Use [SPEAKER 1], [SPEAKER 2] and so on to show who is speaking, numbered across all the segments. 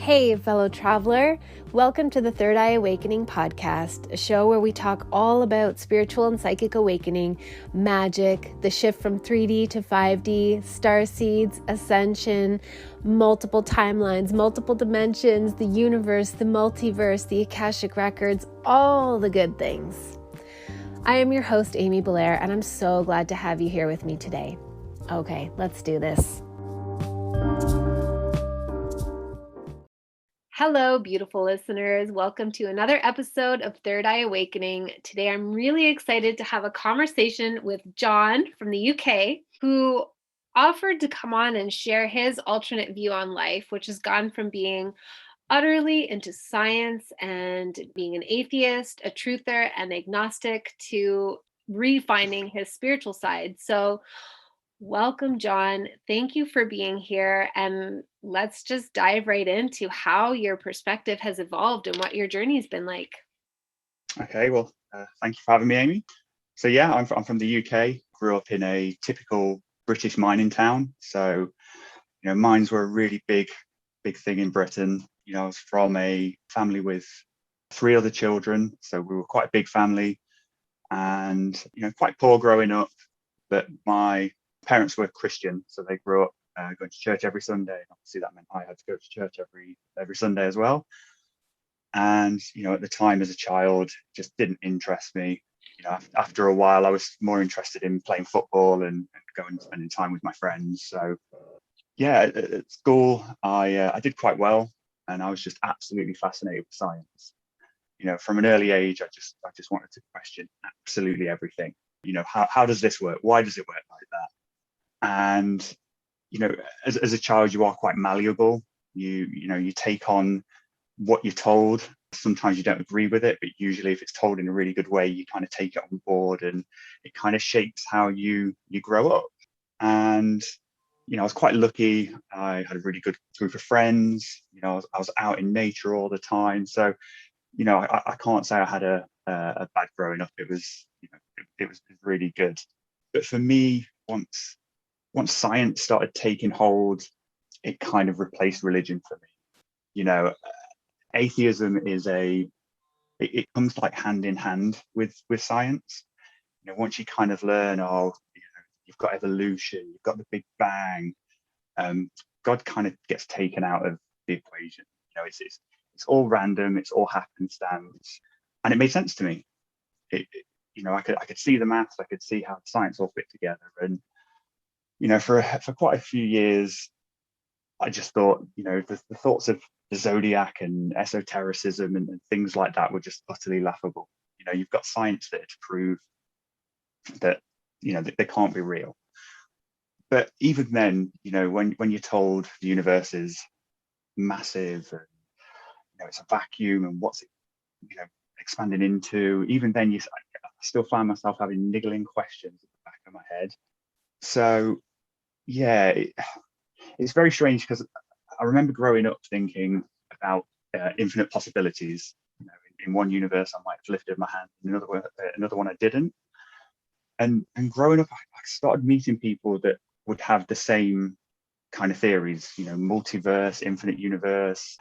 [SPEAKER 1] Hey, fellow traveler. Welcome to the Third Eye Awakening podcast, a show where we talk all about spiritual and psychic awakening, magic, the shift from 3D to 5D, star seeds, ascension, multiple timelines, multiple dimensions, the universe, the multiverse, the Akashic records, all the good things. I am your host, Amy Belair, and I'm so glad to have you here with me today. Okay, let's do this. Hello, beautiful listeners. Welcome to another episode of Third Eye Awakening. Today, I'm really excited to have a conversation with John from the UK, who offered to come on and share his alternate view on life, which has gone from being utterly into science and being an atheist, a truther, and agnostic to refining his spiritual side. So welcome, John. Thank you for being here. And let's just dive right into how your perspective has evolved and what your journey's been like.
[SPEAKER 2] Okay, well, thank you for having me, Amy. So yeah, I'm from the UK, grew up in a typical British mining town. So, mines were a really big thing in Britain. I was from a family with 3 other children. So we were quite a big family and, quite poor growing up. But my parents were Christian, so they grew up going to church every Sunday. And obviously that meant I had to go to church every Sunday as well. And at the time as a child, it just didn't interest me. After a while, I was more interested in playing football and going and spending time with my friends. So yeah, at school, I did quite well, and I was just absolutely fascinated with science. From an early age, I just wanted to question absolutely everything. How does this work? Why does it work like that? And as a child, you are quite malleable. You take on what you're told. Sometimes you don't agree with it, but usually if it's told in a really good way, you kind of take it on board, and it kind of shapes how you grow up. And I was quite lucky. I had a really good group of friends. I was out in nature all the time. So I can't say I had a bad growing up. It was really good. But for me, once science started taking hold, it kind of replaced religion for me. Atheism is it comes like hand in hand with science. Once you kind of learn, you've got evolution, you've got the Big Bang, God kind of gets taken out of the equation. It's all random, it's all happenstance, and it made sense to me. I could see the maths, I could see how the science all fit together, and for quite a few years, I just thought, the thoughts of the zodiac and esotericism and things like that were just utterly laughable. You've got science there to prove that that they can't be real. But even then, when you're told the universe is massive and it's a vacuum and what's it expanding into, even then I still find myself having niggling questions at the back of my head. So yeah, it's very strange, because I remember growing up thinking about infinite possibilities. In one universe I might have lifted my hand, in another one I didn't. And growing up, I started meeting people that would have the same kind of theories, multiverse, infinite universe,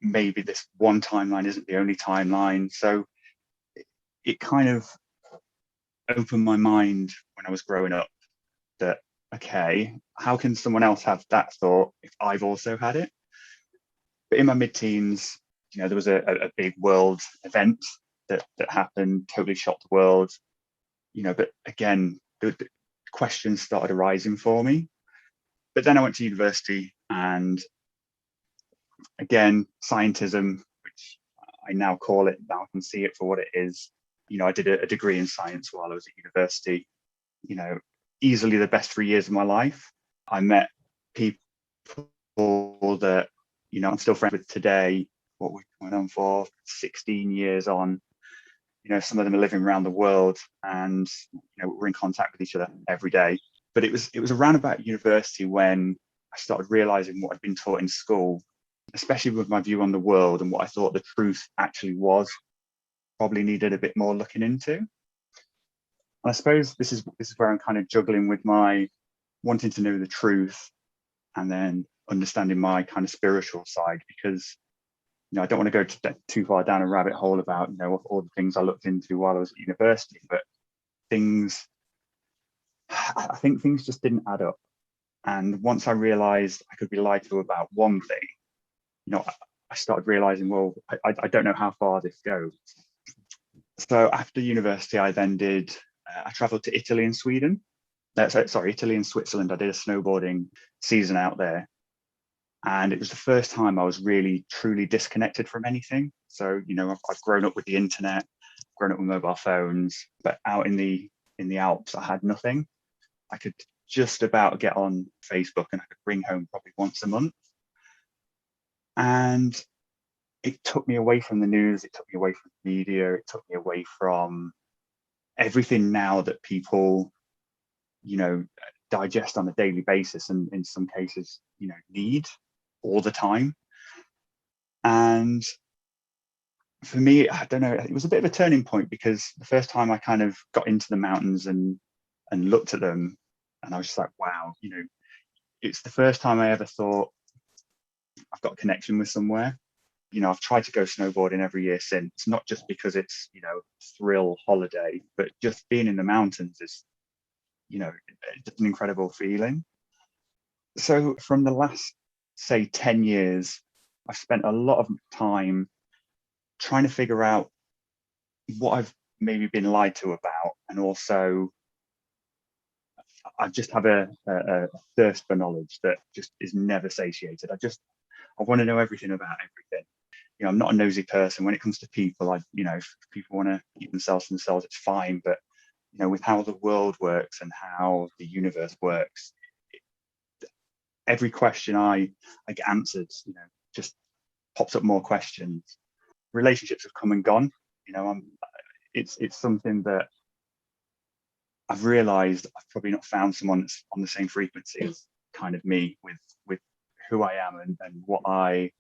[SPEAKER 2] maybe this one timeline isn't the only timeline. So it kind of opened my mind when I was growing up that, okay, how can someone else have that thought if I've also had it? But in my mid-teens, there was a big world event that happened, totally shocked the world. But again, the questions started arising for me. But then I went to university, and again, scientism, which I now call it, now I can see it for what it is. I did a degree in science while I was at university. Easily the best 3 years of my life. I met people that I'm still friends with today. What we went on for 16 years on. Some of them are living around the world, and we're in contact with each other every day. But it was around about university when I started realizing what I'd been taught in school, especially with my view on the world and what I thought the truth actually was, probably needed a bit more looking into. And I suppose this is where I'm kind of juggling with my wanting to know the truth, and then understanding my kind of spiritual side, because I don't want to go too far down a rabbit hole about all the things I looked into while I was at university, but I think things just didn't add up. And once I realized I could be lied to about one thing, I started realizing, well, I don't know how far this goes. So after university, I traveled to Italy and Sweden. Italy and Switzerland. I did a snowboarding season out there. And it was the first time I was really, truly disconnected from anything. So, I've grown up with the internet, grown up with mobile phones, but out in the Alps, I had nothing. I could just about get on Facebook, and I could bring home probably once a month. And it took me away from the news. It took me away from the media. It took me away from everything now that people, digest on a daily basis, and in some cases, need all the time. And for me, I don't know, it was a bit of a turning point, because the first time I kind of got into the mountains and looked at them, and I was just like, wow, it's the first time I ever thought I've got a connection with somewhere. I've tried to go snowboarding every year since, not just because it's, thrill holiday, but just being in the mountains is, just an incredible feeling. So from the last, say, 10 years, I've spent a lot of time trying to figure out what I've maybe been lied to about. And also, I just have a thirst for knowledge that just is never satiated. I want to know everything about everything. I'm not a nosy person. When it comes to people, if people want to keep themselves to themselves, it's fine. But, with how the world works and how the universe works, every question I get answered, just pops up more questions. Relationships have come and gone. It's something that I've realized I've probably not found someone that's on the same frequency as kind of me with who I am and what I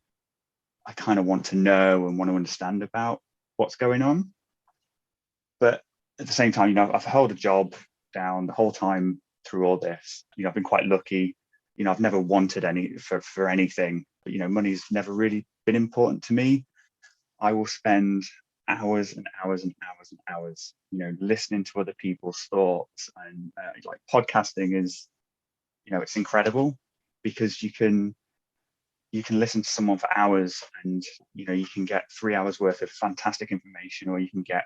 [SPEAKER 2] kind of want to know and want to understand about what's going on. But at the same time, I've held a job down the whole time through all this. I've been quite lucky. I've never wanted any for anything, but money's never really been important to me. I will spend hours and hours and hours and hours, listening to other people's thoughts, and like podcasting is, it's incredible, because you can listen to someone for hours, and you can get 3 hours worth of fantastic information, or you can get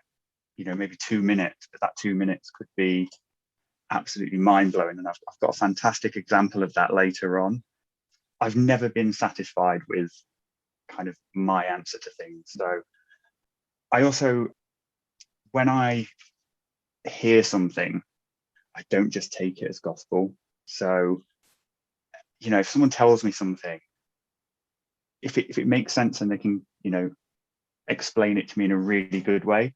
[SPEAKER 2] maybe 2 minutes, but that 2 minutes could be absolutely mind-blowing. And I've got a fantastic example of that later on. I've never been satisfied with kind of my answer to things. So I also, when I hear something, I don't just take it as gospel. So if someone tells me something, if it makes sense and they can explain it to me in a really good way,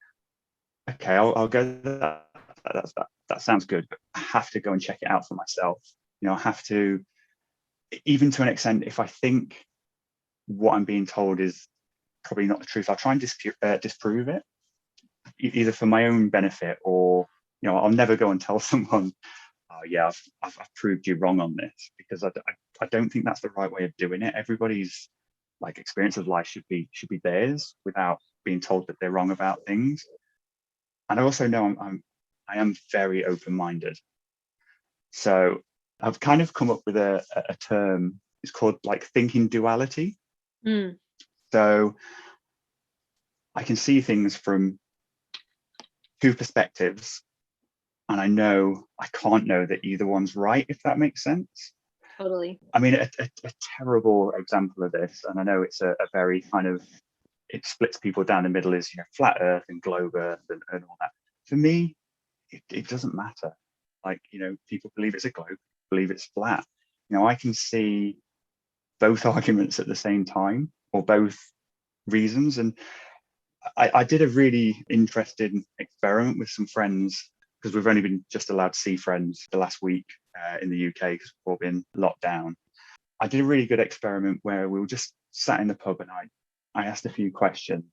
[SPEAKER 2] okay, I'll go, that sounds good, but I have to go and check it out for myself. I have to, even to an extent, if I think what I'm being told is probably not the truth, I'll try and disprove it, either for my own benefit, or I'll never go and tell someone, oh yeah, I've proved you wrong on this, because I don't think that's the right way of doing it. Everybody's experience of life should be theirs, without being told that they're wrong about things. And I also know I am very open-minded. So I've kind of come up with a term. It's called thinking duality. So I can see things from two perspectives, and I know I can't know that either one's right, if that makes sense.
[SPEAKER 1] Totally.
[SPEAKER 2] I mean, a terrible example of this, and I know it's a very kind of, it splits people down the middle, is flat Earth and globe Earth and all that. For me, it doesn't matter. People believe it's a globe, believe it's flat. I can see both arguments at the same time, or both reasons. And I did a really interesting experiment with some friends, because we've only been just allowed to see friends the last week in the UK, because we've all been locked down. I did a really good experiment where we were just sat in the pub, and I asked a few questions,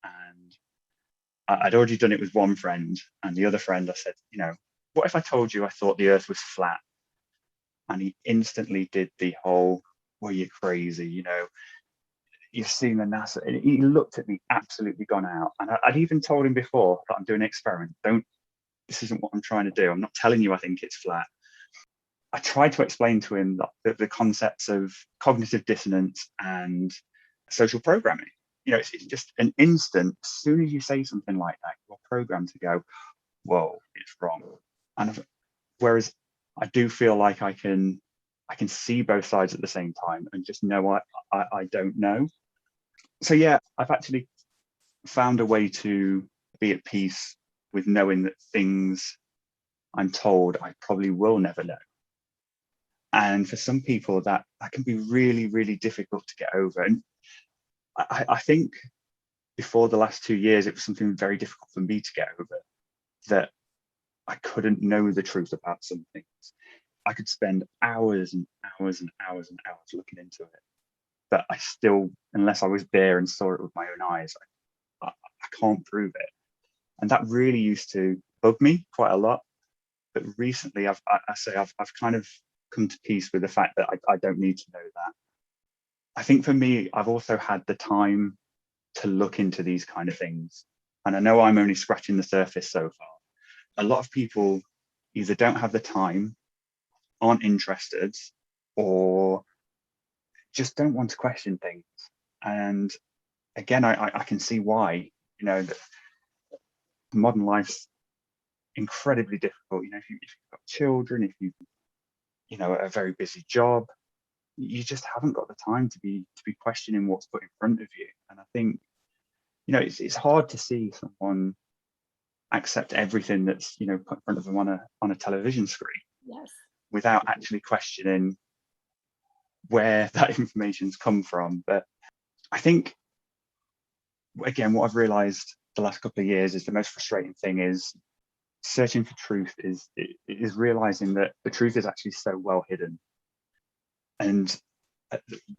[SPEAKER 2] and I'd already done it with one friend, and the other friend, I said, what if I told you I thought the Earth was flat? And he instantly did the whole, well, you're crazy, you've seen the NASA. And he looked at me absolutely gone out. And I'd even told him before that I'm doing an experiment. This isn't what I'm trying to do. I'm not telling you I think it's flat. I tried to explain to him the concepts of cognitive dissonance and social programming. It's just an instant. As soon as you say something like that, you're programmed to go, whoa, it's wrong. And whereas I do feel like I can see both sides at the same time and just know I don't know. So yeah, I've actually found a way to be at peace with knowing that things I'm told I probably will never know. And for some people that can be really, really difficult to get over. And I think before the last 2 years, it was something very difficult for me to get over, that I couldn't know the truth about some things. I could spend hours and hours and hours and hours looking into it, but I still, unless I was there and saw it with my own eyes, I can't prove it. And that really used to bug me quite a lot. But recently, I've kind of come to peace with the fact that I don't need to know that. I think for me, I've also had the time to look into these kind of things. And I know I'm only scratching the surface so far. A lot of people either don't have the time, aren't interested, or just don't want to question things. And again, I can see why. That modern life's incredibly difficult. If you've got children, if you've a very busy job, you just haven't got the time to be questioning what's put in front of you. And I think it's hard to see someone accept everything that's put in front of them on a television screen.
[SPEAKER 1] Yes.
[SPEAKER 2] Without actually questioning where that information's come from. But I think, again, what I've realized the last couple of years is the most frustrating thing is searching for truth is realizing that the truth is actually so well hidden. And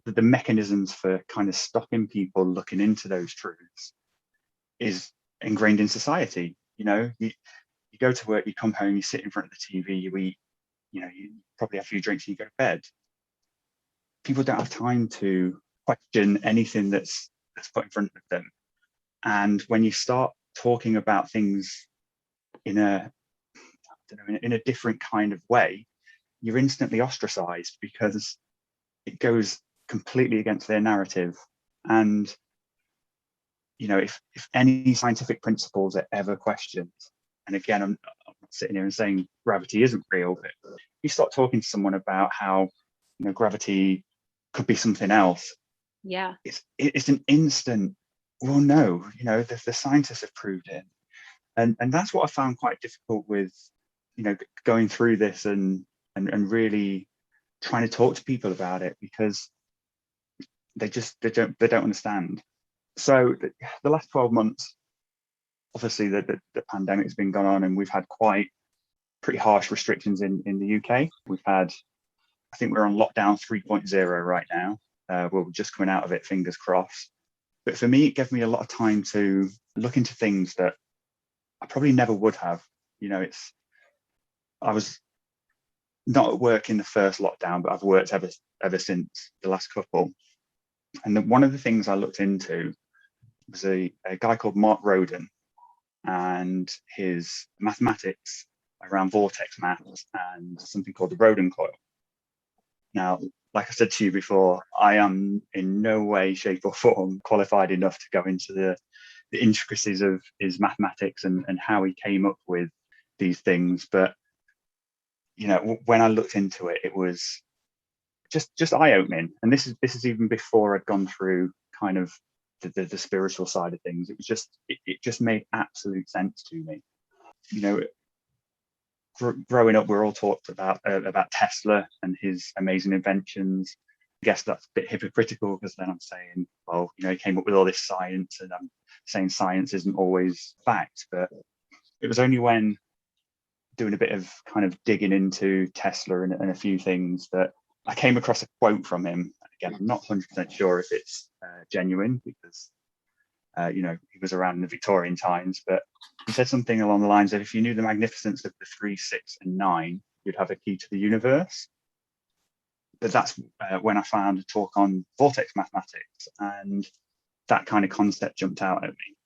[SPEAKER 2] the mechanisms for kind of stopping people looking into those truths is ingrained in society. You go to work, you come home, you sit in front of the TV, you eat, you probably have a few drinks and you go to bed. People don't have time to question anything that's put in front of them. And when you start talking about things in a different kind of way, you're instantly ostracized because it goes completely against their narrative. And if any scientific principles are ever questioned, and again, I'm not sitting here and saying gravity isn't real, but you start talking to someone about how gravity could be something else.
[SPEAKER 1] Yeah,
[SPEAKER 2] it's an instant. Well, no, the scientists have proved it, and that's what I found quite difficult with going through this and really trying to talk to people about it, because they don't understand. So the last 12 months, obviously the pandemic's been going on, and we've had pretty harsh restrictions in the UK. I think we're on lockdown 3.0 right now. We're just coming out of it, fingers crossed. But for me, it gave me a lot of time to look into things that I probably never would have. I was not at work in the first lockdown, but I've worked ever since the last couple. And one of the things I looked into was a guy called Mark Roden and his mathematics around vortex maths and something called the Roden coil. Now, like I said to you before, I am in no way, shape or form qualified enough to go into the intricacies of his mathematics and how he came up with these things. But, when I looked into it, it was just eye-opening. And this is even before I'd gone through kind of the spiritual side of things. It was it just made absolute sense to me. Growing up, we're all talked about Tesla and his amazing inventions. I guess that's a bit hypocritical, because then I'm saying, well, he came up with all this science, and I'm saying science isn't always fact. But it was only when doing a bit of kind of digging into Tesla and a few things that I came across a quote from him. Again, I'm not 100% sure if it's genuine, because he was around in the Victorian times, but he said something along the lines of, if you knew the magnificence of the 3, 6, and 9, you'd have a key to the universe. that's when I found a talk on vortex mathematics, and that kind of concept jumped out at me.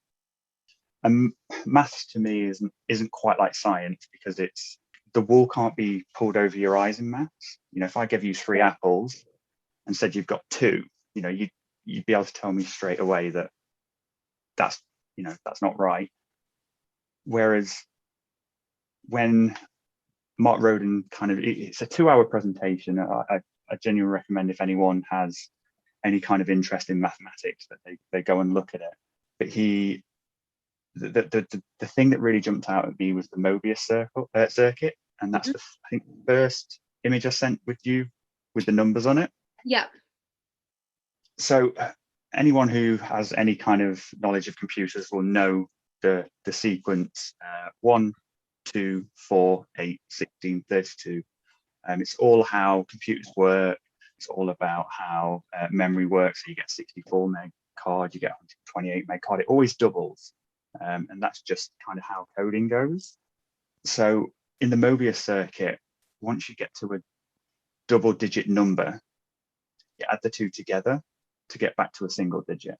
[SPEAKER 2] And maths to me isn't quite like science, because it's the wool can't be pulled over your eyes in maths. If I give you 3 apples and said you've got 2, you'd be able to tell me straight away that that's not right. Whereas when Mark Roden it's a 2-hour presentation. I genuinely recommend, if anyone has any kind of interest in mathematics, that they go and look at it. But the thing that really jumped out at me was the Mobius circuit, and that's I think the first image I sent with you with the numbers on it.
[SPEAKER 1] Yeah.
[SPEAKER 2] So anyone who has any kind of knowledge of computers will know the sequence 1, 2, 4, 8, 16, 32. It's all how computers work. It's all about how memory works. So you get 64 meg card, you get 128 meg card. It always doubles. And that's just kind of how coding goes. So in the Mobius circuit, once you get to a double-digit number, you add the 2 together to get back to a single digit.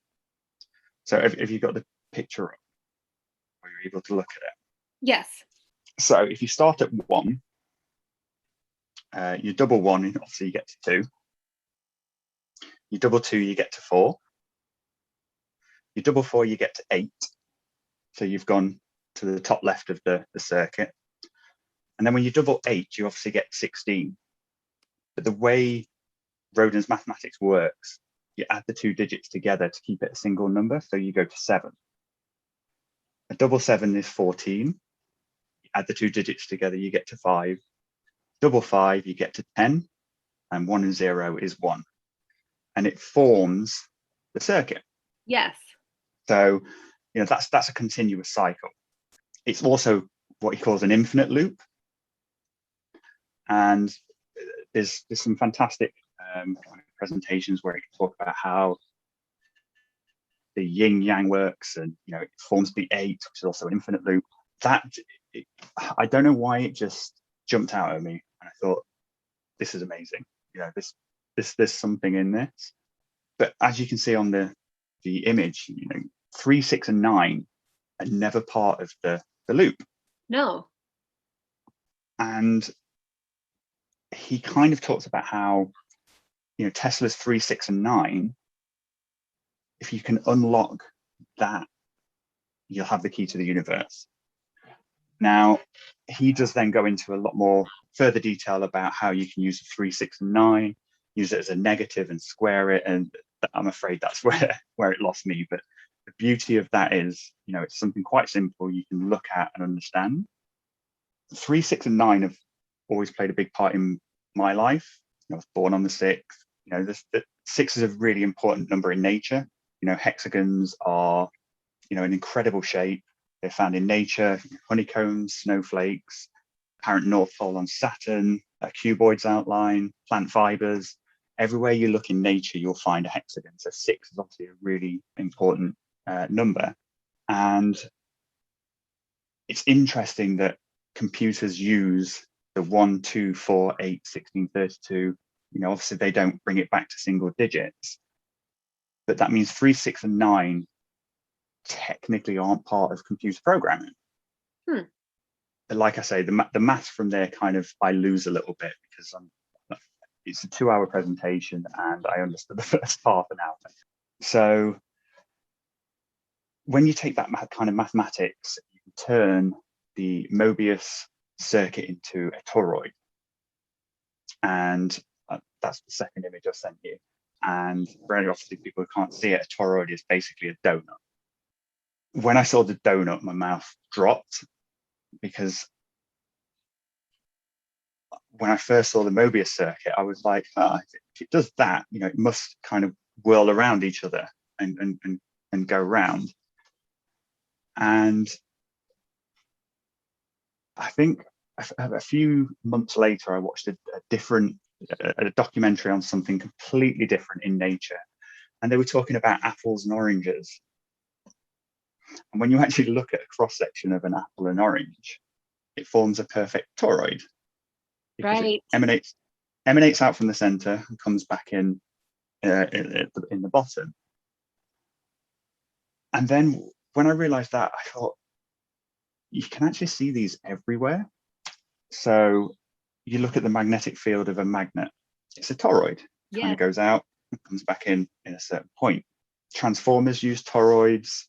[SPEAKER 2] So if you've got the picture up, or you're able to look at it.
[SPEAKER 1] Yes.
[SPEAKER 2] So if you start at 1, you double 1, and obviously you get to 2. You double 2, you get to 4. You double 4, you get to 8. So you've gone to the top left of the circuit. And then when you double 8, you obviously get 16. But the way Roden's mathematics works, you add the 2 digits together to keep it a single number. So you go to 7. A double 7 is 14. You add the 2 digits together, you get to 5. Double 5, you get to 10. And 1 and 0 is 1. And it forms the circuit.
[SPEAKER 1] Yes.
[SPEAKER 2] So, that's a continuous cycle. It's also what he calls an infinite loop. And there's some fantastic presentations where he can talk about how the yin yang works, and it forms the 8, which is also an infinite loop. I don't know why it just jumped out at me, and I thought, this is amazing. There's something in this. But as you can see on the image, 3, 6, and 9 are never part of the loop.
[SPEAKER 1] No.
[SPEAKER 2] And he kind of talks about how, Tesla's 3, 6, and 9, if you can unlock that, you'll have the key to the universe. Now, he does then go into a lot more further detail about how you can use the 3, 6, and 9, use it as a negative and square it. And I'm afraid that's where it lost me. But the beauty of that is, it's something quite simple you can look at and understand. 3, 6, and 9 have always played a big part in my life. I was born on the 6th. The 6 is a really important number in nature. Hexagons are, an incredible shape. They're found in nature, honeycombs, snowflakes, apparent North Pole on Saturn, a cuboid's outline, plant fibers. Everywhere you look in nature, you'll find a hexagon. So 6 is obviously a really important number. And it's interesting that computers use the 1, 2, 4, 8, 16, 32. Obviously they don't bring it back to single digits, but that means 3, 6, and 9 technically aren't part of computer programming. Like I say, the maths from there I lose a little bit, because it's a 2-hour presentation and I understood the first half an hour. So when you take that kind of mathematics, you can turn the Mobius circuit into a toroid. And that's the second image I sent you. And very often people who can't see it, a toroid is basically a donut. When I saw the donut, my mouth dropped, because when I first saw the Mobius circuit, I was like, if it does that, it must kind of whirl around each other and go round. And I think a few months later, I watched a documentary on something completely different in nature. And they were talking about apples and oranges. And when you actually look at a cross-section of an apple and orange, it forms a perfect toroid. Because
[SPEAKER 1] Right.
[SPEAKER 2] it emanates out from the center and comes back in the bottom. And then when I realized that, I thought, you can actually see these everywhere. So you look at the magnetic field of a magnet, it's a toroid. It kind of goes out and comes back in a certain point. Transformers use toroids,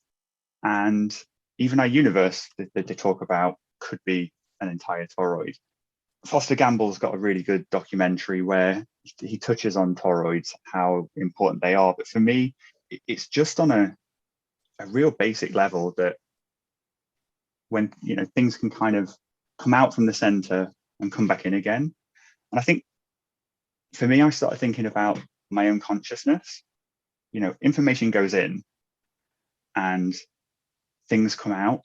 [SPEAKER 2] and even our universe that they talk about could be an entire toroid. Foster Gamble's got a really good documentary where he touches on toroids, how important they are. But for me, it's just on a real basic level that when, things can kind of come out from the center and come back in again. And I think for me, I started thinking about my own consciousness. Information goes in and things come out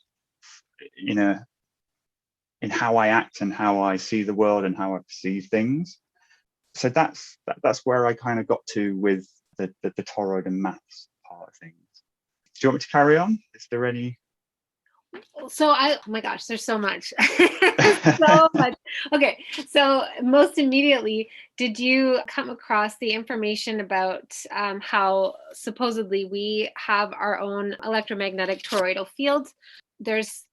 [SPEAKER 2] in how I act and how I see the world and how I perceive things. So that's where I kind of got to with the toroid and maths part of things. Do you want me to carry on? Is there any?
[SPEAKER 1] So oh my gosh, there's so much. So much. Okay. So most immediately, did you come across the information about how supposedly we have our own electromagnetic toroidal field? There's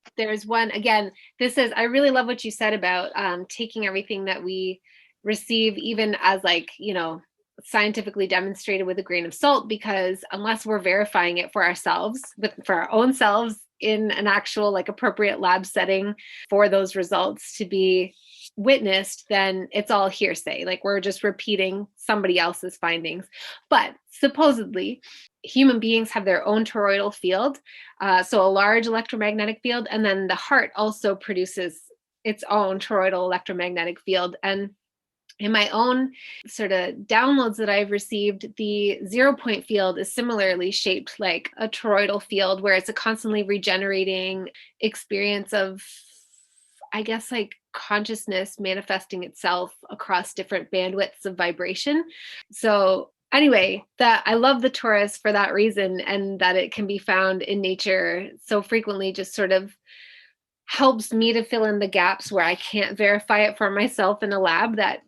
[SPEAKER 1] one, again, I really love what you said about taking everything that we receive, even as scientifically demonstrated, with a grain of salt, because unless we're verifying it for ourselves, for our own selves, in an actual appropriate lab setting for those results to be witnessed, then it's all hearsay. We're just repeating somebody else's findings. But supposedly human beings have their own toroidal field, so a large electromagnetic field, and then the heart also produces its own toroidal electromagnetic field. And in my own sort of downloads that I've received, the 0 point field is similarly shaped like a toroidal field, where it's a constantly regenerating experience of, I guess, consciousness manifesting itself across different bandwidths of vibration. So anyway, that I love the torus for that reason, and that it can be found in nature so frequently, just sort of helps me to fill in the gaps where I can't verify it for myself in a lab, that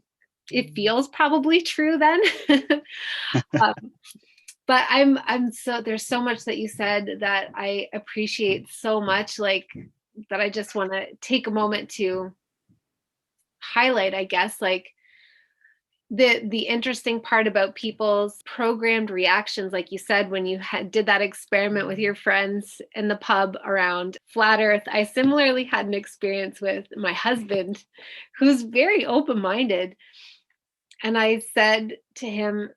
[SPEAKER 1] it feels probably true then. But there's so much that you said that I appreciate so much, that I just want to take a moment to highlight, I guess, the interesting part about people's programmed reactions, like you said, when you did that experiment with your friends in the pub around flat earth. I similarly had an experience with my husband, who's very open-minded. And I said to him,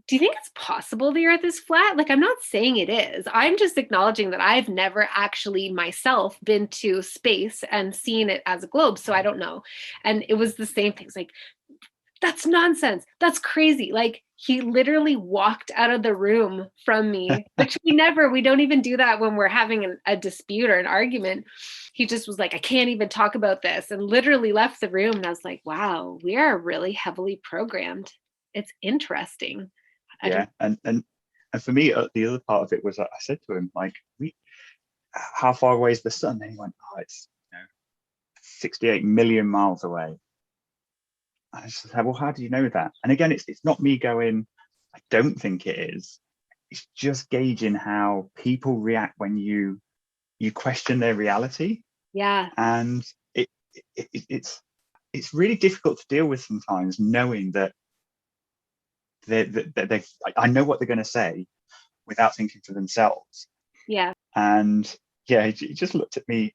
[SPEAKER 1] do you think it's possible the earth is flat? I'm not saying it is. I'm just acknowledging that I've never actually myself been to space and seen it as a globe, so I don't know. And it was the same thing. It's that's nonsense. That's crazy. He literally walked out of the room from me, which we don't even do that when we're having a dispute or an argument. He just was like, I can't even talk about this, and literally left the room. And I was like, wow, we are really heavily programmed. It's interesting.
[SPEAKER 2] Yeah. And for me, the other part of it was, I said to him, how far away is the sun? And he went, oh, it's 68 million miles away. I just said, well, how do you know that? And again, it's not me going, I don't think it is. It's just gauging how people react when you question their reality.
[SPEAKER 1] Yeah.
[SPEAKER 2] And it's really difficult to deal with sometimes, knowing that they I know what they're going to say without thinking for themselves.
[SPEAKER 1] Yeah.
[SPEAKER 2] And yeah, he just looked at me,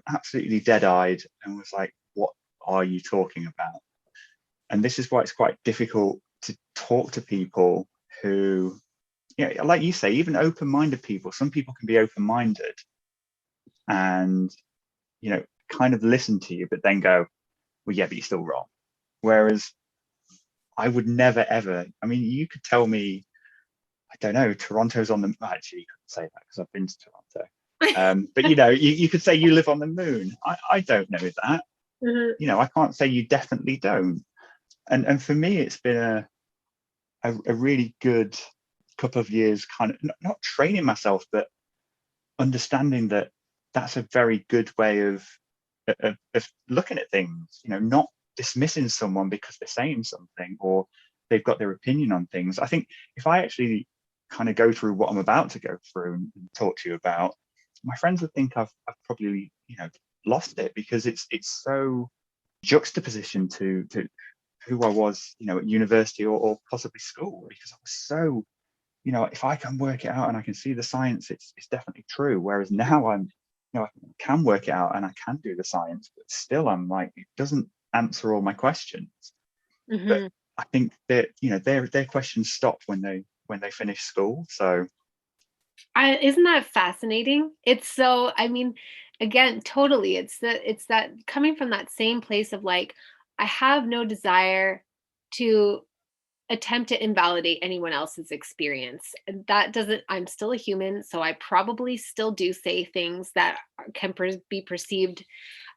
[SPEAKER 2] absolutely dead-eyed, and was like, what are you talking about? And this is why it's quite difficult to talk to people who, like you say, even open-minded people. Some people can be open-minded and, kind of listen to you, but then go, well, yeah, but you're still wrong. Whereas I would never, ever, you could tell me, I don't know, Toronto's on the, actually, you couldn't say that because I've been to Toronto. But, you could say you live on the moon. I don't know that.
[SPEAKER 1] Mm-hmm.
[SPEAKER 2] I can't say you definitely don't. And for me, it's been a really good couple of years, kind of not training myself, but understanding that that's a very good way of looking at things. Not dismissing someone because they're saying something or they've got their opinion on things. I think if I actually kind of go through what I'm about to go through and talk to you about, my friends would think I've probably, lost it, because it's so juxtaposition to who I was, at university or possibly school, because I was so, if I can work it out and I can see the science, it's definitely true. Whereas now I can work it out and I can do the science, but still I'm like, it doesn't answer all my questions. But
[SPEAKER 1] Mm-hmm.
[SPEAKER 2] I think that, their questions stop when they finish school. So
[SPEAKER 1] Isn't that fascinating? It's so, I mean, again, totally. It's that coming from that same place of like, I have no desire to attempt to invalidate anyone else's experience. And that doesn't, I'm still a human, so I probably still do say things that can be perceived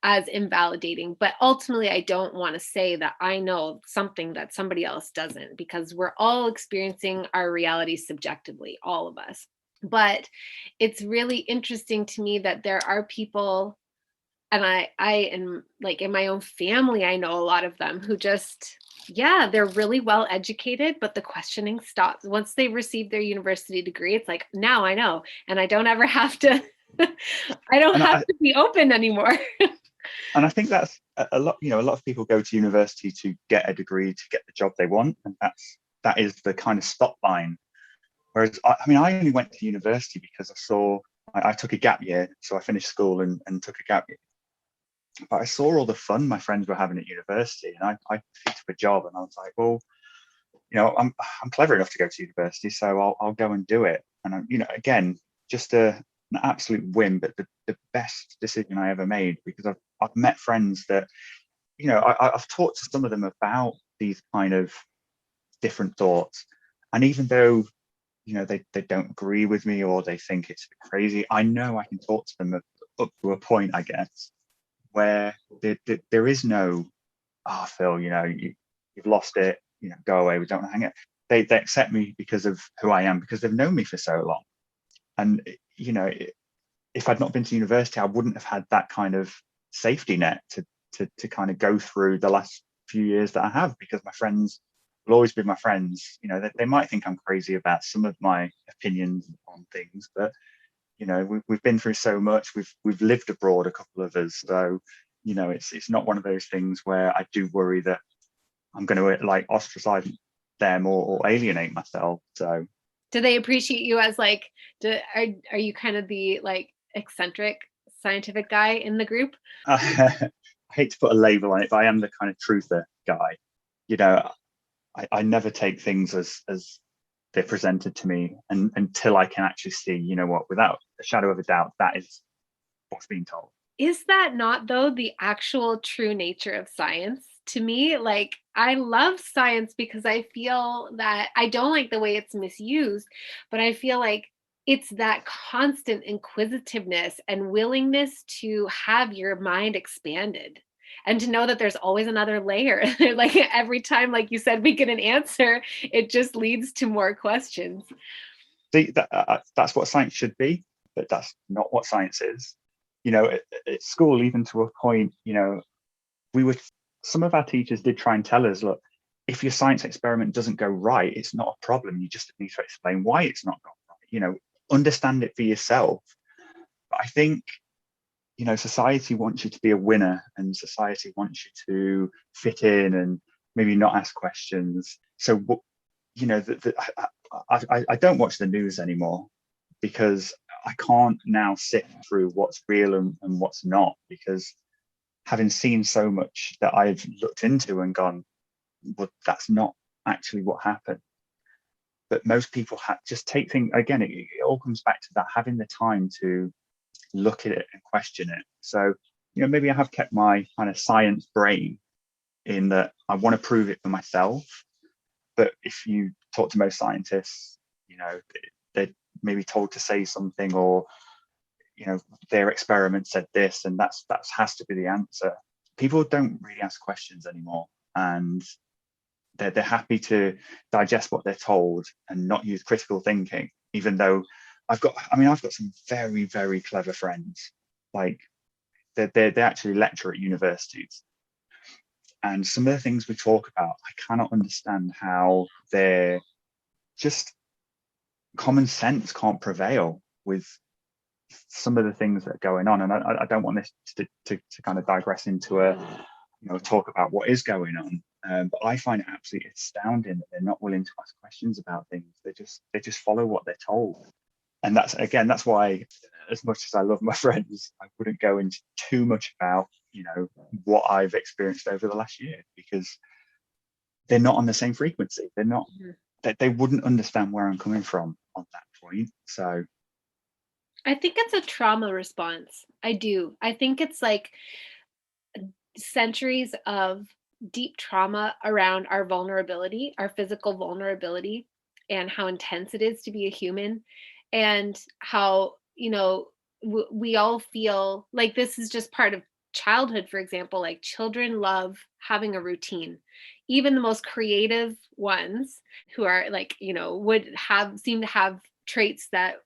[SPEAKER 1] as invalidating. But ultimately, I don't want to say that I know something that somebody else doesn't, because we're all experiencing our reality subjectively, all of us. But it's really interesting to me that there are people, and I and like in my own family, I know a lot of them who just, yeah, they're really well educated, but the questioning stops once they receive their university degree. It's like, now I know, and I don't ever have to I don't
[SPEAKER 2] and
[SPEAKER 1] have
[SPEAKER 2] I
[SPEAKER 1] to be open anymore.
[SPEAKER 2] and I think that's a lot. A lot of people go to university to get a degree, to get the job they want, and that is the kind of stop line. Whereas I only went to university because I took a gap year, so I finished school and took a gap year. But I saw all the fun my friends were having at university, and I picked up a job, and I was like, well, I'm clever enough to go to university, so I'll go and do it. And again, just an absolute whim, but the best decision I ever made, because I've met friends that, I've talked to some of them about these kind of different thoughts, and even though they don't agree with me or they think it's crazy, I know I can talk to them up to a point, I guess, where there is no, oh, Phil, you've lost it, go away, we don't hang it. They accept me because of who I am, because they've known me for so long. And if I'd not been to university, I wouldn't have had that kind of safety net to kind of go through the last few years that I have, because my friends will always be my friends. They might think I'm crazy about some of my opinions on things, but we've been through so much. We've lived abroad, a couple of us, so it's not one of those things where I do worry that I'm going to like ostracize them or alienate myself. So
[SPEAKER 1] Do they appreciate you as like, are you kind of the like eccentric scientific guy in the group?
[SPEAKER 2] I hate to put a label on it, but I am the kind of truther guy. You know, I never take things as they're presented to me, and until I can actually see, what, without a shadow of a doubt, that is what's being told.
[SPEAKER 1] Is that not, though, the actual true nature of science? To me, like, I love science because I feel that I don't like the way it's misused, but I feel like it's that constant inquisitiveness and willingness to have your mind expanded and to know that there's always another layer. Like every time, like you said, we get an answer, it just leads to more questions.
[SPEAKER 2] See, that's what science should be, but that's not what science is. At school, even to a point, we were some of our teachers did try and tell us, look, if your science experiment doesn't go right, it's not a problem. You just need to explain why it's not gone right. Understand it for yourself. But I think, society wants you to be a winner, and society wants you to fit in and maybe not ask questions. So, I don't watch the news anymore, because I can't now sift through what's real and what's not, because having seen so much that I've looked into and gone, well, that's not actually what happened. But most people just take things, again, it all comes back to that, having the time to look at it and question it. So, maybe I have kept my kind of science brain in that I want to prove it for myself. But if you talk to most scientists, they're maybe told to say something, or their experiment said this, and that has to be the answer. People don't really ask questions anymore, and they're happy to digest what they're told and not use critical thinking. Even though I've got some very, very clever friends, like they actually lecture at universities, And some of the things we talk about, I cannot understand how they're just common sense can't prevail with some of the things that are going on. And I don't want this to kind of digress into a talk about what is going on. But I find it absolutely astounding that they're not willing to ask questions about things. They just follow what they're told. And that's why, as much as I love my friends, I wouldn't go into too much about what I've experienced over the last year, because they're not on the same frequency. They're not. They wouldn't understand where I'm coming from on that point. So
[SPEAKER 1] I think it's a trauma response. I do. I think it's like centuries of deep trauma around our vulnerability, our physical vulnerability, and how intense it is to be a human, and how, we all feel like this is just part of childhood. For example, like children love having a routine. Even the most creative ones who are like, seem to have traits that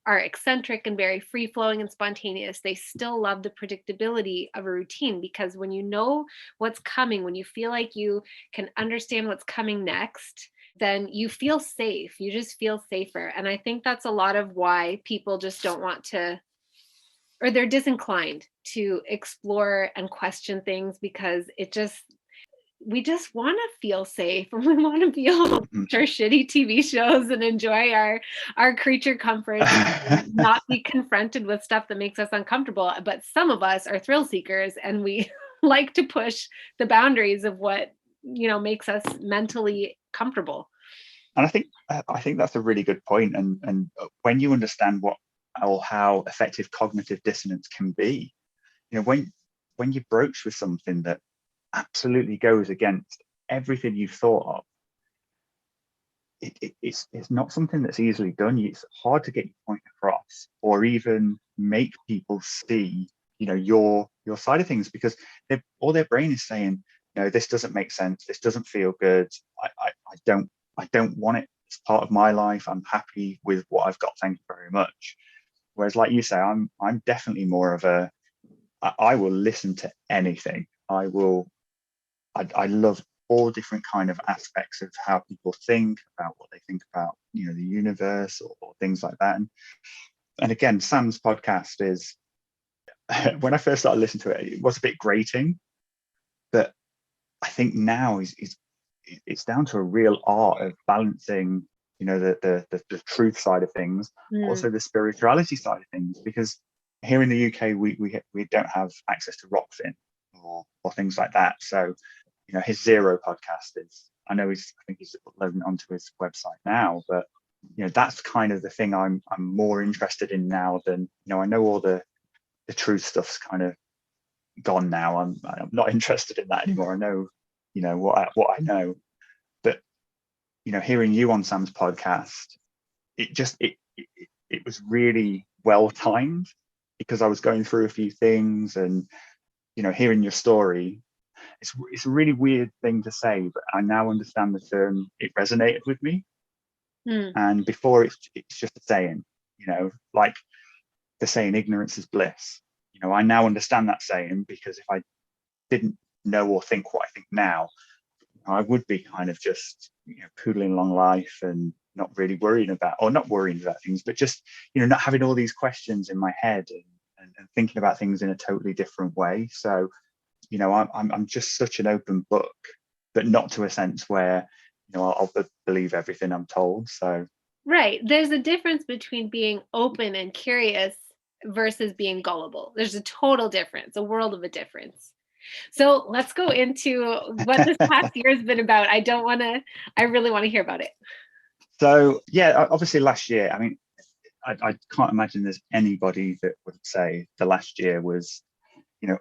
[SPEAKER 1] are eccentric and very free flowing and spontaneous, they still love the predictability of a routine, because when you know what's coming, when you feel like you can understand what's coming next, then you feel safe. You just feel safer. And I think that's a lot of why people just don't want to, or they're disinclined to explore and question things, because we just want to feel safe, and we want to be able to watch our shitty TV shows and enjoy our creature comforts and not be confronted with stuff that makes us uncomfortable. But some of us are thrill seekers, and we like to push the boundaries of what makes us mentally comfortable.
[SPEAKER 2] And I think that's a really good point. And when you understand what or how effective cognitive dissonance can be, when you broach with something that absolutely goes against everything you've thought of, it's not something that's easily done. It's hard to get your point across, or even make people see your side of things, because all their brain is saying, this doesn't make sense, this doesn't feel good, I don't want it as part of my life, I'm happy with what I've got, thank you very much. Whereas, like you say, I'm definitely more of I will listen to anything. I love all different kind of aspects of how people think about what they think about, the universe, or things like that. And again, Sam's podcast is, when I first started listening to it, it was a bit grating, but I think now it's down to a real art of balancing, the truth side of things, also the spirituality side of things, because here in the UK, we don't have access to Rockfin or things like that. So, his Zero podcast is, I think he's uploading onto his website now, but that's kind of the thing I'm more interested in now than, I know all the truth stuff's kind of gone now. I'm not interested in that anymore. I know, what I know, but hearing you on Sam's podcast, it was really well timed, because I was going through a few things, and hearing your story, it's a really weird thing to say, but I now understand the term. It resonated with me. And before, it's just a saying, like the saying, ignorance is bliss. I now understand that saying, because if I didn't know or think what I think now, I would be kind of just poodling along life and not really worrying about things, but just not having all these questions in my head, and thinking about things in a totally different way. So I'm just such an open book, but not to a sense where I'll believe everything I'm told. So
[SPEAKER 1] right, there's a difference between being open and curious versus being gullible. There's a total difference, a world of a difference. So let's go into what this past year has been about. I really want to hear about it.
[SPEAKER 2] So yeah, obviously last year, I mean, I can't imagine there's anybody that would say the last year was,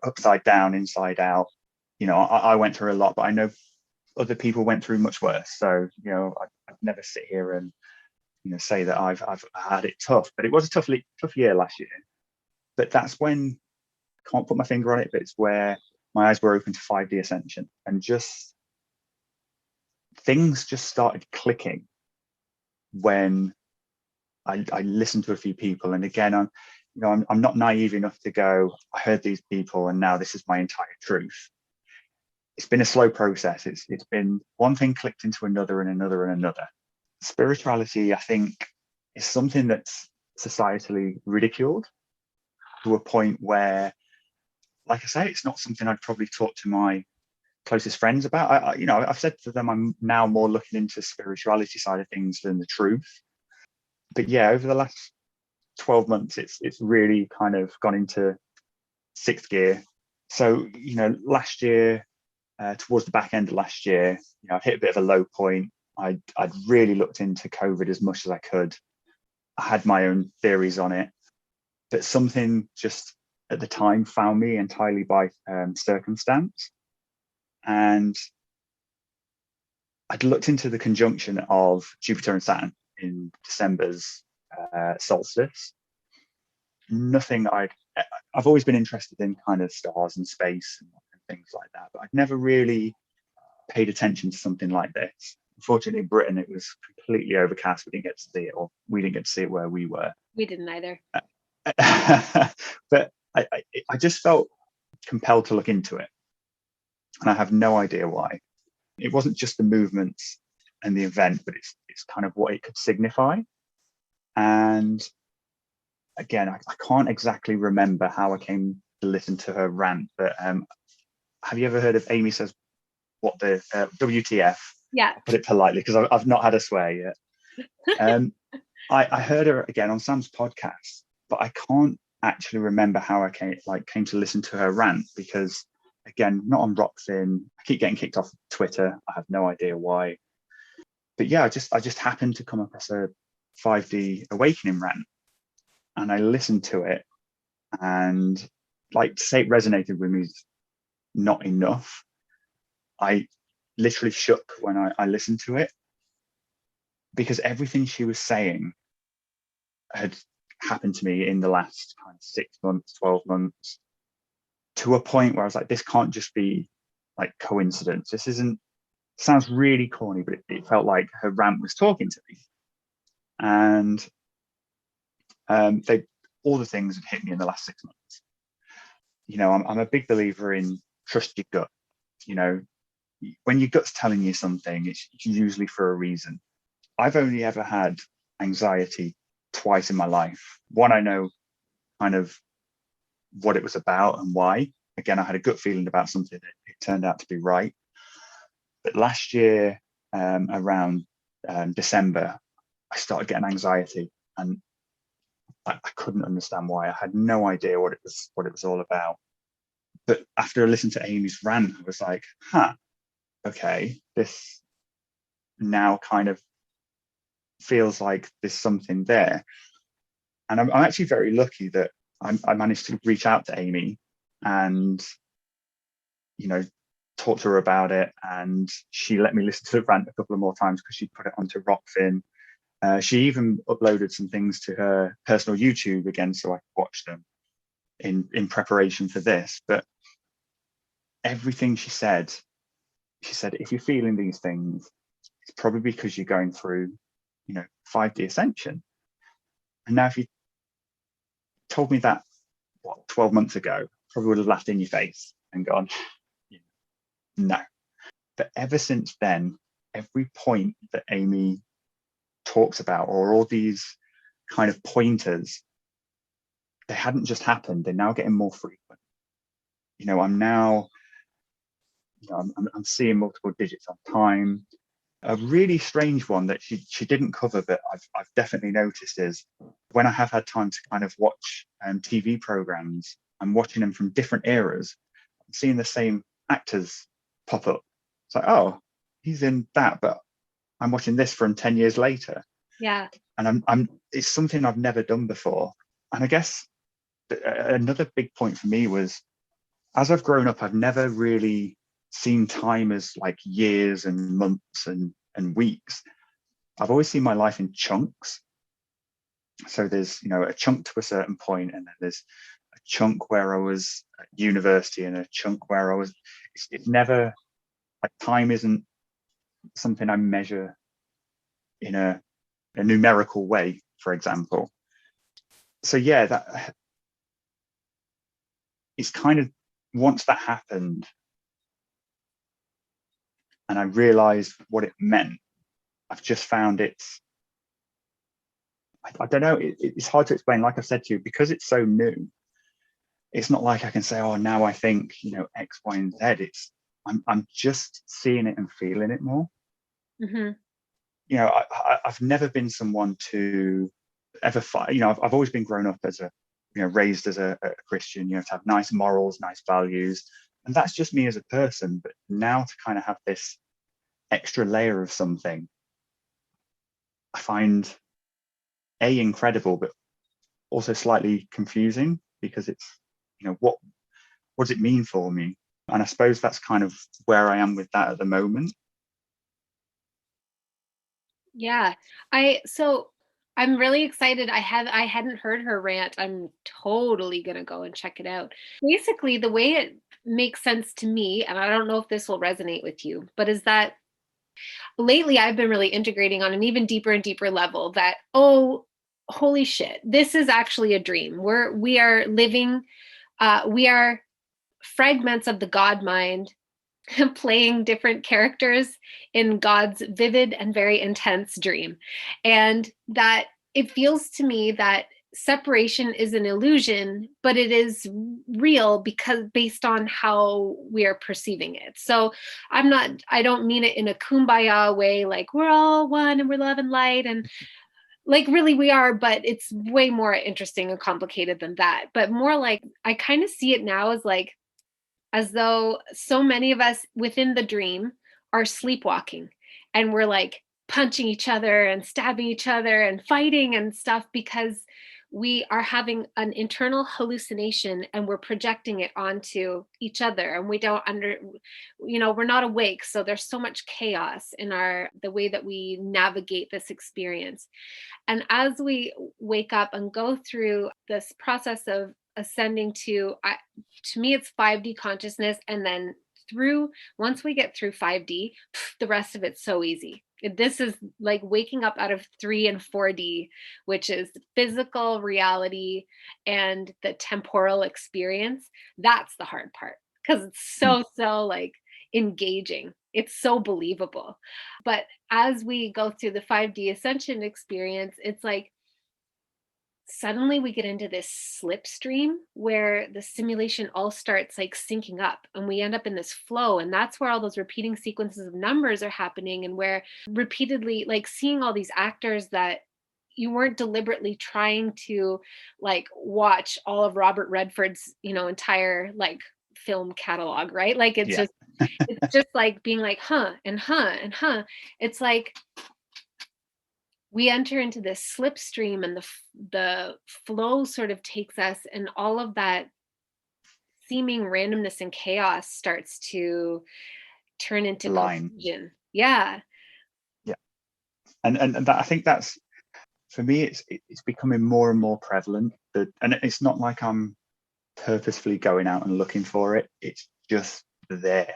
[SPEAKER 2] upside down, inside out. I went through a lot, but I know other people went through much worse. So, I'd never sit here and, say that I've had it tough, but it was a tough year last year. But that's when, I can't put my finger on it, but it's where my eyes were open to 5D ascension, and just things just started clicking when I listened to a few people. And again, I'm not naive enough to go, I heard these people and now this is my entire truth. it's been a slow process. It's been one thing clicked into another and another and another. Spirituality, I think, is something that's societally ridiculed to a point where, like I say, it's not something I'd probably talk to my closest friends about. I've said to them I'm now more looking into spirituality side of things than the truth. But yeah, over the last 12 months, it's really kind of gone into sixth gear. So last year, towards the back end of last year, I hit a bit of a low point. I'd really looked into COVID as much as I could. I had my own theories on it, but something just at the time found me entirely by circumstance. And I'd looked into the conjunction of Jupiter and Saturn in December's solstice. I've always been interested in kind of stars and space and things like that, but I'd never really paid attention to something like this. Unfortunately, in Britain, it was completely overcast. We didn't get to see it, or we didn't get to see it where we were.
[SPEAKER 1] We didn't either.
[SPEAKER 2] But I just felt compelled to look into it. And I have no idea why. It wasn't just the movements and the event, but it's kind of what it could signify. And again, I can't exactly remember how I came to listen to her rant, but have you ever heard of Amy Says What the WTF?
[SPEAKER 1] Yeah.
[SPEAKER 2] I'll put it politely because I've not had a swear yet. I heard her again on Sam's podcast, but I can't actually remember how I came to listen to her rant, because again, not on Rockfin. I keep getting kicked off Twitter. I have no idea why. But yeah, I just happened to come across a 5D awakening rant, and I listened to it, and like, to say it resonated with me is not enough. I literally shook when I listened to it, because everything she was saying had happened to me in the last kind of 6 months, 12 months, to a point where I was like, this can't just be like coincidence. This isn't, sounds really corny, but it felt like her rant was talking to me. And all the things had hit me in the last 6 months. I'm a big believer in trust your gut. When your gut's telling you something, it's usually for a reason. I've only ever had anxiety twice in my life. One, I know kind of what it was about and why. Again, I had a gut feeling about something that it turned out to be right. But last year, around December, I started getting anxiety, and I couldn't understand why. I had no idea what it was all about. But after I listened to Amy's rant, I was like, okay, this now kind of feels like there's something there. And I'm actually very lucky that I managed to reach out to Amy and, talk to her about it. And she let me listen to the rant a couple of more times because she put it onto Rockfin. She even uploaded some things to her personal YouTube again, so I could watch them in preparation for this. But everything she said, if you're feeling these things, it's probably because you're going through, 5D ascension. And now if you told me that 12 months ago, probably would have laughed in your face and gone, no. But ever since then, every point that Amy talks about, or all these kind of pointers, they hadn't just happened, they're now getting more frequent. I'm now, I'm seeing multiple digits on time. A really strange one that she didn't cover, but I've definitely noticed, is when I have had time to kind of watch TV programs, I'm watching them from different eras. I'm seeing the same actors pop up. It's like, oh, he's in that, but I'm watching this from 10 years later.
[SPEAKER 1] Yeah.
[SPEAKER 2] And it's something I've never done before. And I guess another big point for me was, as I've grown up, I've never really seen time as like years and months and weeks. I've always seen my life in chunks. So there's, a chunk to a certain point, and then there's a chunk where I was at university, and a chunk where I was, it's never, like, time isn't something I measure in a numerical way, for example. So yeah, that it's kind of, once that happened, and I realized what it meant. I've just found I don't know, it's hard to explain. Like I said to you, because it's so new, it's not like I can say, oh, now I think, X, Y, and Z. I'm just seeing it and feeling it more.
[SPEAKER 1] Mm-hmm.
[SPEAKER 2] I've never been someone to ever fight. I've always been grown up as raised as a Christian, to have nice morals, nice values. And that's just me as a person. But now to kind of have this extra layer of something, I find incredible, but also slightly confusing, because it's, what does it mean for me? And I suppose that's kind of where I am with that at the moment.
[SPEAKER 1] Yeah. So I'm really excited. I hadn't heard her rant. I'm totally gonna go and check it out. Basically, the way it makes sense to me, and I don't know if this will resonate with you, but is that lately I've been really integrating on an even deeper and deeper level that, oh, holy shit, this is actually a dream. We are living, we are fragments of the God mind playing different characters in God's vivid and very intense dream. And that it feels to me that separation is an illusion, but it is real because based on how we are perceiving it. So I don't mean it in a kumbaya way, like we're all one and we're love and light. And like really we are, but it's way more interesting and complicated than that. But more like I kind of see it now as though so many of us within the dream are sleepwalking, and we're like punching each other and stabbing each other and fighting and stuff because we are having an internal hallucination and we're projecting it onto each other, and we don't we're not awake, so there's so much chaos in the way that we navigate this experience. And as we wake up and go through this process of ascending to me, it's 5D consciousness. And then once we get through 5D, the rest of it's so easy. This is like waking up out of 3 and 4D, which is physical reality and the temporal experience. That's the hard part because it's so like engaging. It's so believable. But as we go through the 5D ascension experience, it's like suddenly we get into this slipstream where the simulation all starts like syncing up and we end up in this flow. And that's where all those repeating sequences of numbers are happening, and where repeatedly, like seeing all these actors that you weren't deliberately trying to like watch all of Robert Redford's, entire like film catalog, right? Like
[SPEAKER 2] Yeah.
[SPEAKER 1] it's just like being like, huh, and huh, and huh. It's like we enter into this slipstream, and the flow sort of takes us, and all of that seeming randomness and chaos starts to turn into
[SPEAKER 2] Line.
[SPEAKER 1] confusion. Yeah.
[SPEAKER 2] Yeah. And that, I think that's, for me, it's becoming more and more prevalent. And it's not like I'm purposefully going out and looking for it. It's just there.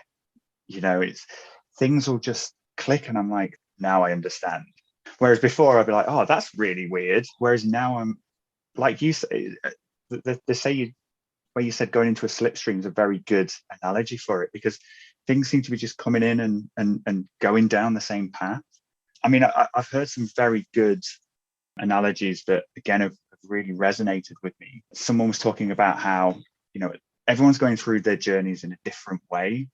[SPEAKER 2] It's things will just click and I'm like, now I understand. Whereas before I'd be like, oh, that's really weird. Whereas now I'm, like you say, they say where you said going into a slipstream is a very good analogy for it, because things seem to be just coming in and going down the same path. I mean, I've heard some very good analogies that again have really resonated with me. Someone was talking about how, everyone's going through their journeys in a different way.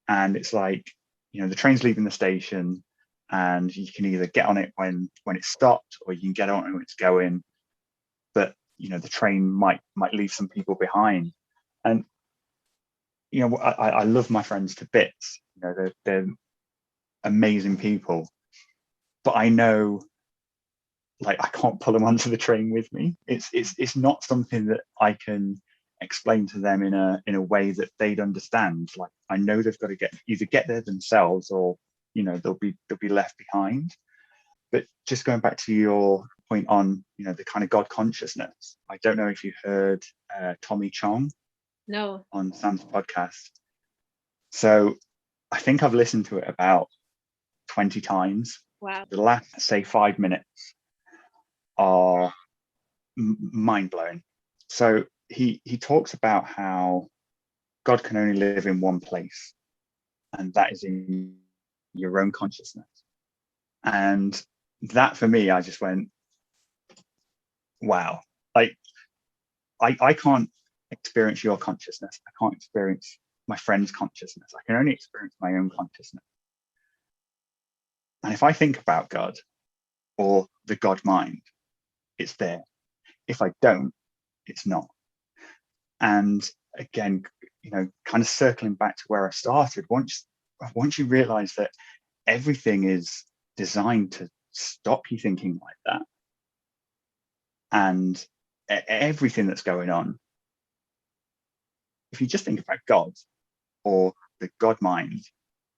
[SPEAKER 2] And it's like, the train's leaving the station and you can either get on it when it's stopped, or you can get on it when it's going. But, the train might leave some people behind. And, I love my friends to bits. They're amazing people. But I know, like, I can't pull them onto the train with me. It's not something that I can explain to them in a way that they'd understand. Like, I know they've got to either get there themselves, or they'll be left behind. But just going back to your point on the kind of God consciousness, I don't know if you heard Tommy Chong
[SPEAKER 1] No.
[SPEAKER 2] on Sam's podcast. So I think I've listened to it about 20 times.
[SPEAKER 1] Wow.
[SPEAKER 2] The last, say, 5 minutes are mind-blowing. So he talks about how God can only live in one place. and that is in your own consciousness. And that for me, I just went, wow. Like I can't experience your consciousness. I can't experience my friend's consciousness. I can only experience my own consciousness. And if I think about God or the God mind, it's there. If I don't, it's not. And again, kind of circling back to where I started, once you realize that everything is designed to stop you thinking like that, and everything that's going on, if you just think about God or the God mind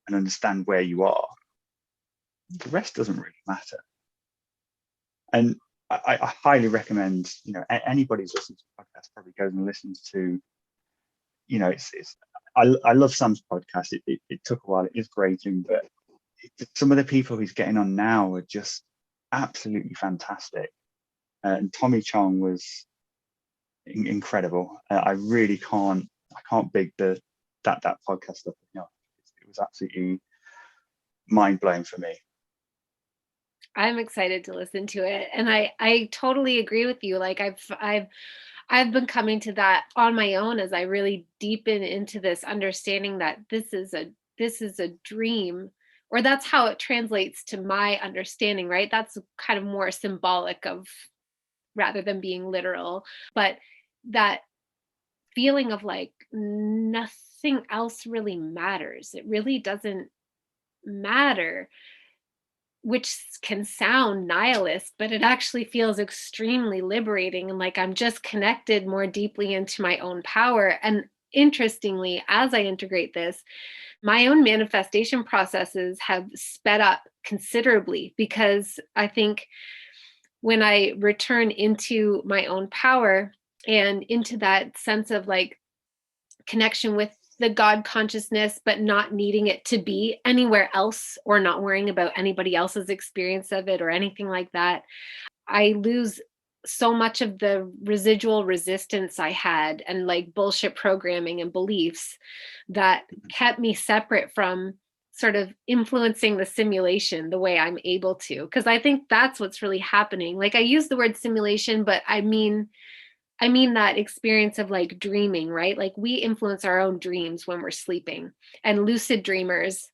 [SPEAKER 2] and understand where you are, the rest doesn't really matter. And I highly recommend, anybody who's listening to the podcast probably goes and listens to, I love Sam's podcast. It took a while. It is great, but some of the people he's getting on now are just absolutely fantastic. And Tommy Chong was incredible. I really can't big that podcast up enough. It was absolutely mind blowing for me.
[SPEAKER 1] I'm excited to listen to it, and I totally agree with you. Like I've been coming to that on my own as I really deepen into this understanding that this is a dream, or that's how it translates to my understanding, right? That's kind of more symbolic of, rather than being literal, but that feeling of like nothing else really matters. It really doesn't matter, which can sound nihilist, but it actually feels extremely liberating, and like I'm just connected more deeply into my own power. And interestingly, as I integrate this, my own manifestation processes have sped up considerably, because I think when I return into my own power and into that sense of like connection with the God consciousness, but not needing it to be anywhere else, or not worrying about anybody else's experience of it or anything like that, I lose so much of the residual resistance I had, and like bullshit programming and beliefs that kept me separate from sort of influencing the simulation the way I'm able to. Because I think that's what's really happening. Like I use the word simulation, but I mean that experience of like dreaming, right? Like we influence our own dreams when we're sleeping, and lucid dreamers,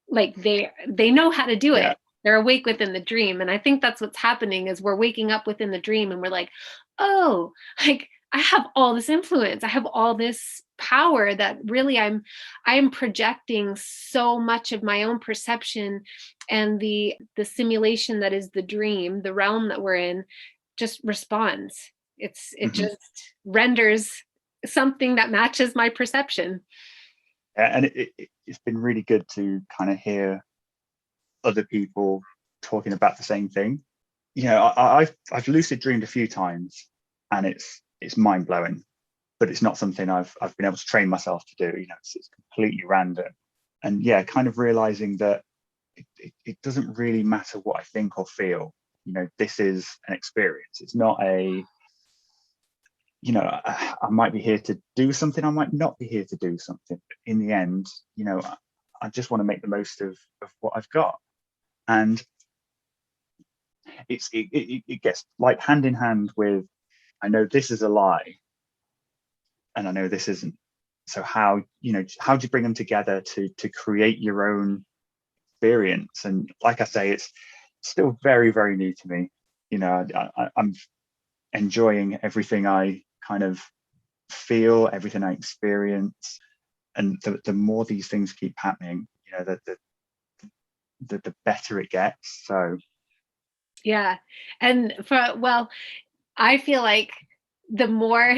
[SPEAKER 1] like they know how to do
[SPEAKER 2] Yeah.
[SPEAKER 1] it. They're awake within the dream. And I think that's what's happening, is we're waking up within the dream and we're like, oh, like I have all this influence. I have all this power that really I'm projecting so much of my own perception, and the simulation that is the dream, the realm that we're in, just responds. It just renders something that matches my perception.
[SPEAKER 2] And it's been really good to kind of hear other people talking about the same thing. I've lucid dreamed a few times, and it's mind blowing, but it's not something I've been able to train myself to do. It's completely random, and kind of realizing that it doesn't really matter what I think or feel. This is an experience. It's not a I might be here to do something, I might not be here to do something, but in the end, I just want to make the most of what I've got. And it gets like hand in hand with, I know this is a lie and I know this isn't. So how do you bring them together to create your own experience? And like I say, it's still very, very new to me. I'm enjoying everything I kind of feel, everything I experience, and the more these things keep happening, the better it gets. So
[SPEAKER 1] Yeah. And I feel like the more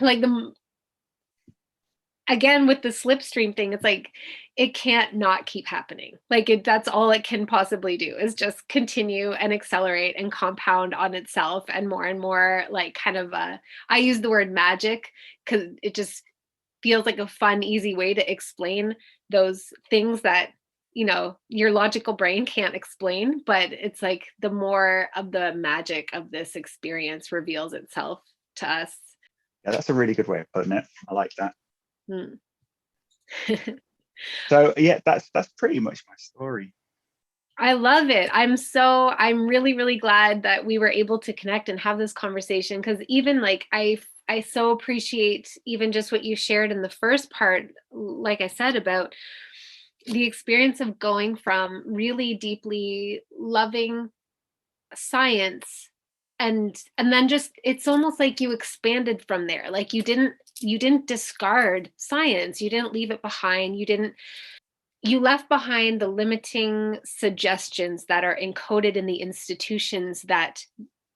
[SPEAKER 1] like again with the slipstream thing, it's like it can't not keep happening. Like that's all it can possibly do, is just continue and accelerate and compound on itself, and more like kind of I use the word magic because it just feels like a fun, easy way to explain those things that your logical brain can't explain. But it's like the more of the magic of this experience reveals itself to us.
[SPEAKER 2] yeah, that's a really good way of putting it. I like that.
[SPEAKER 1] Hmm.
[SPEAKER 2] So yeah, that's pretty much my story.
[SPEAKER 1] I love it. I'm really, really glad that we were able to connect and have this conversation, because even like I so appreciate even just what you shared in the first part, like I said, about the experience of going from really deeply loving science and then just it's almost like you expanded from there. Like you didn't discard science, you didn't leave it behind, you left behind the limiting suggestions that are encoded in the institutions that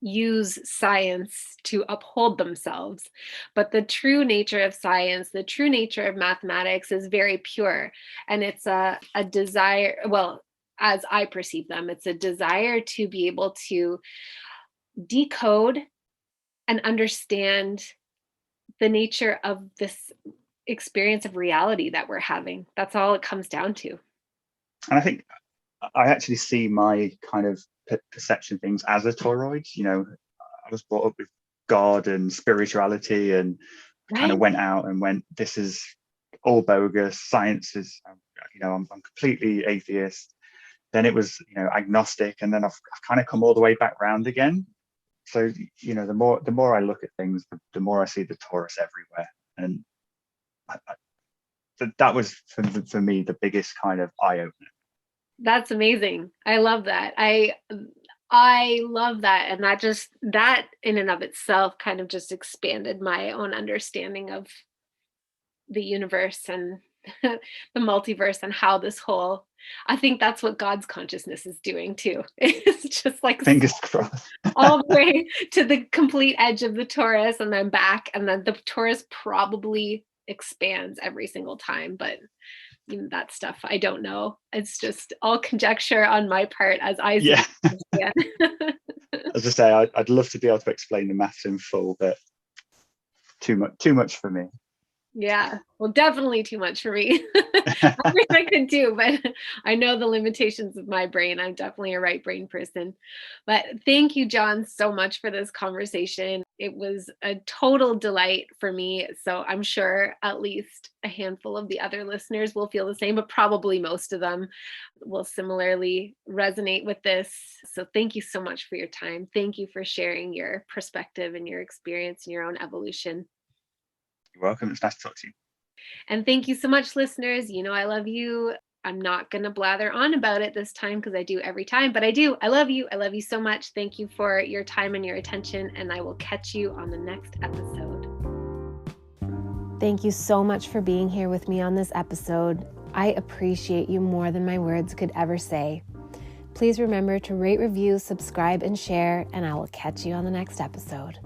[SPEAKER 1] use science to uphold themselves. But the true nature of science, the true nature of mathematics is very pure. And it's a desire, well, as I perceive them, it's a desire to be able to decode and understand the nature of this experience of reality that we're having. That's all it comes down to.
[SPEAKER 2] And I think I actually see my kind of perception things as a toroid. I was brought up with God and spirituality, and kind of
[SPEAKER 1] Right.
[SPEAKER 2] went out and went, this is all bogus. Science is, I'm completely atheist. Then it was, agnostic, and then I've kind of come all the way back round again. So, the more I look at things, the more I see the Taurus everywhere, and that was for me the biggest kind of eye opener.
[SPEAKER 1] That's amazing. I love that. I love that. And that in and of itself kind of just expanded my own understanding of the universe and the multiverse and how this whole, I think that's what God's consciousness is doing too. It's just like
[SPEAKER 2] Fingers crossed.
[SPEAKER 1] all the way to the complete edge of the torus and then back. And then the torus probably expands every single time. But that stuff I don't know. It's just all conjecture on my part as I see
[SPEAKER 2] Yeah.
[SPEAKER 1] it.
[SPEAKER 2] As I say, I'd love to be able to explain the maths in full, but too much for me.
[SPEAKER 1] Yeah, well, definitely too much for me. I wish I could do, but I know the limitations of my brain. I'm definitely a right brain person. But thank you, John, so much for this conversation. It was a total delight for me. So I'm sure at least a handful of the other listeners will feel the same, but probably most of them will similarly resonate with this. So thank you so much for your time. Thank you for sharing your perspective and your experience and your own evolution.
[SPEAKER 2] You're welcome. It's nice to talk to you.
[SPEAKER 1] And thank you so much, listeners. You know, I love you. I'm not going to blather on about it this time because I do every time, but I do. I love you. I love you so much. Thank you for your time and your attention. And I will catch you on the next episode. Thank you so much for being here with me on this episode. I appreciate you more than my words could ever say. Please remember to rate, review, subscribe, and share, and I will catch you on the next episode.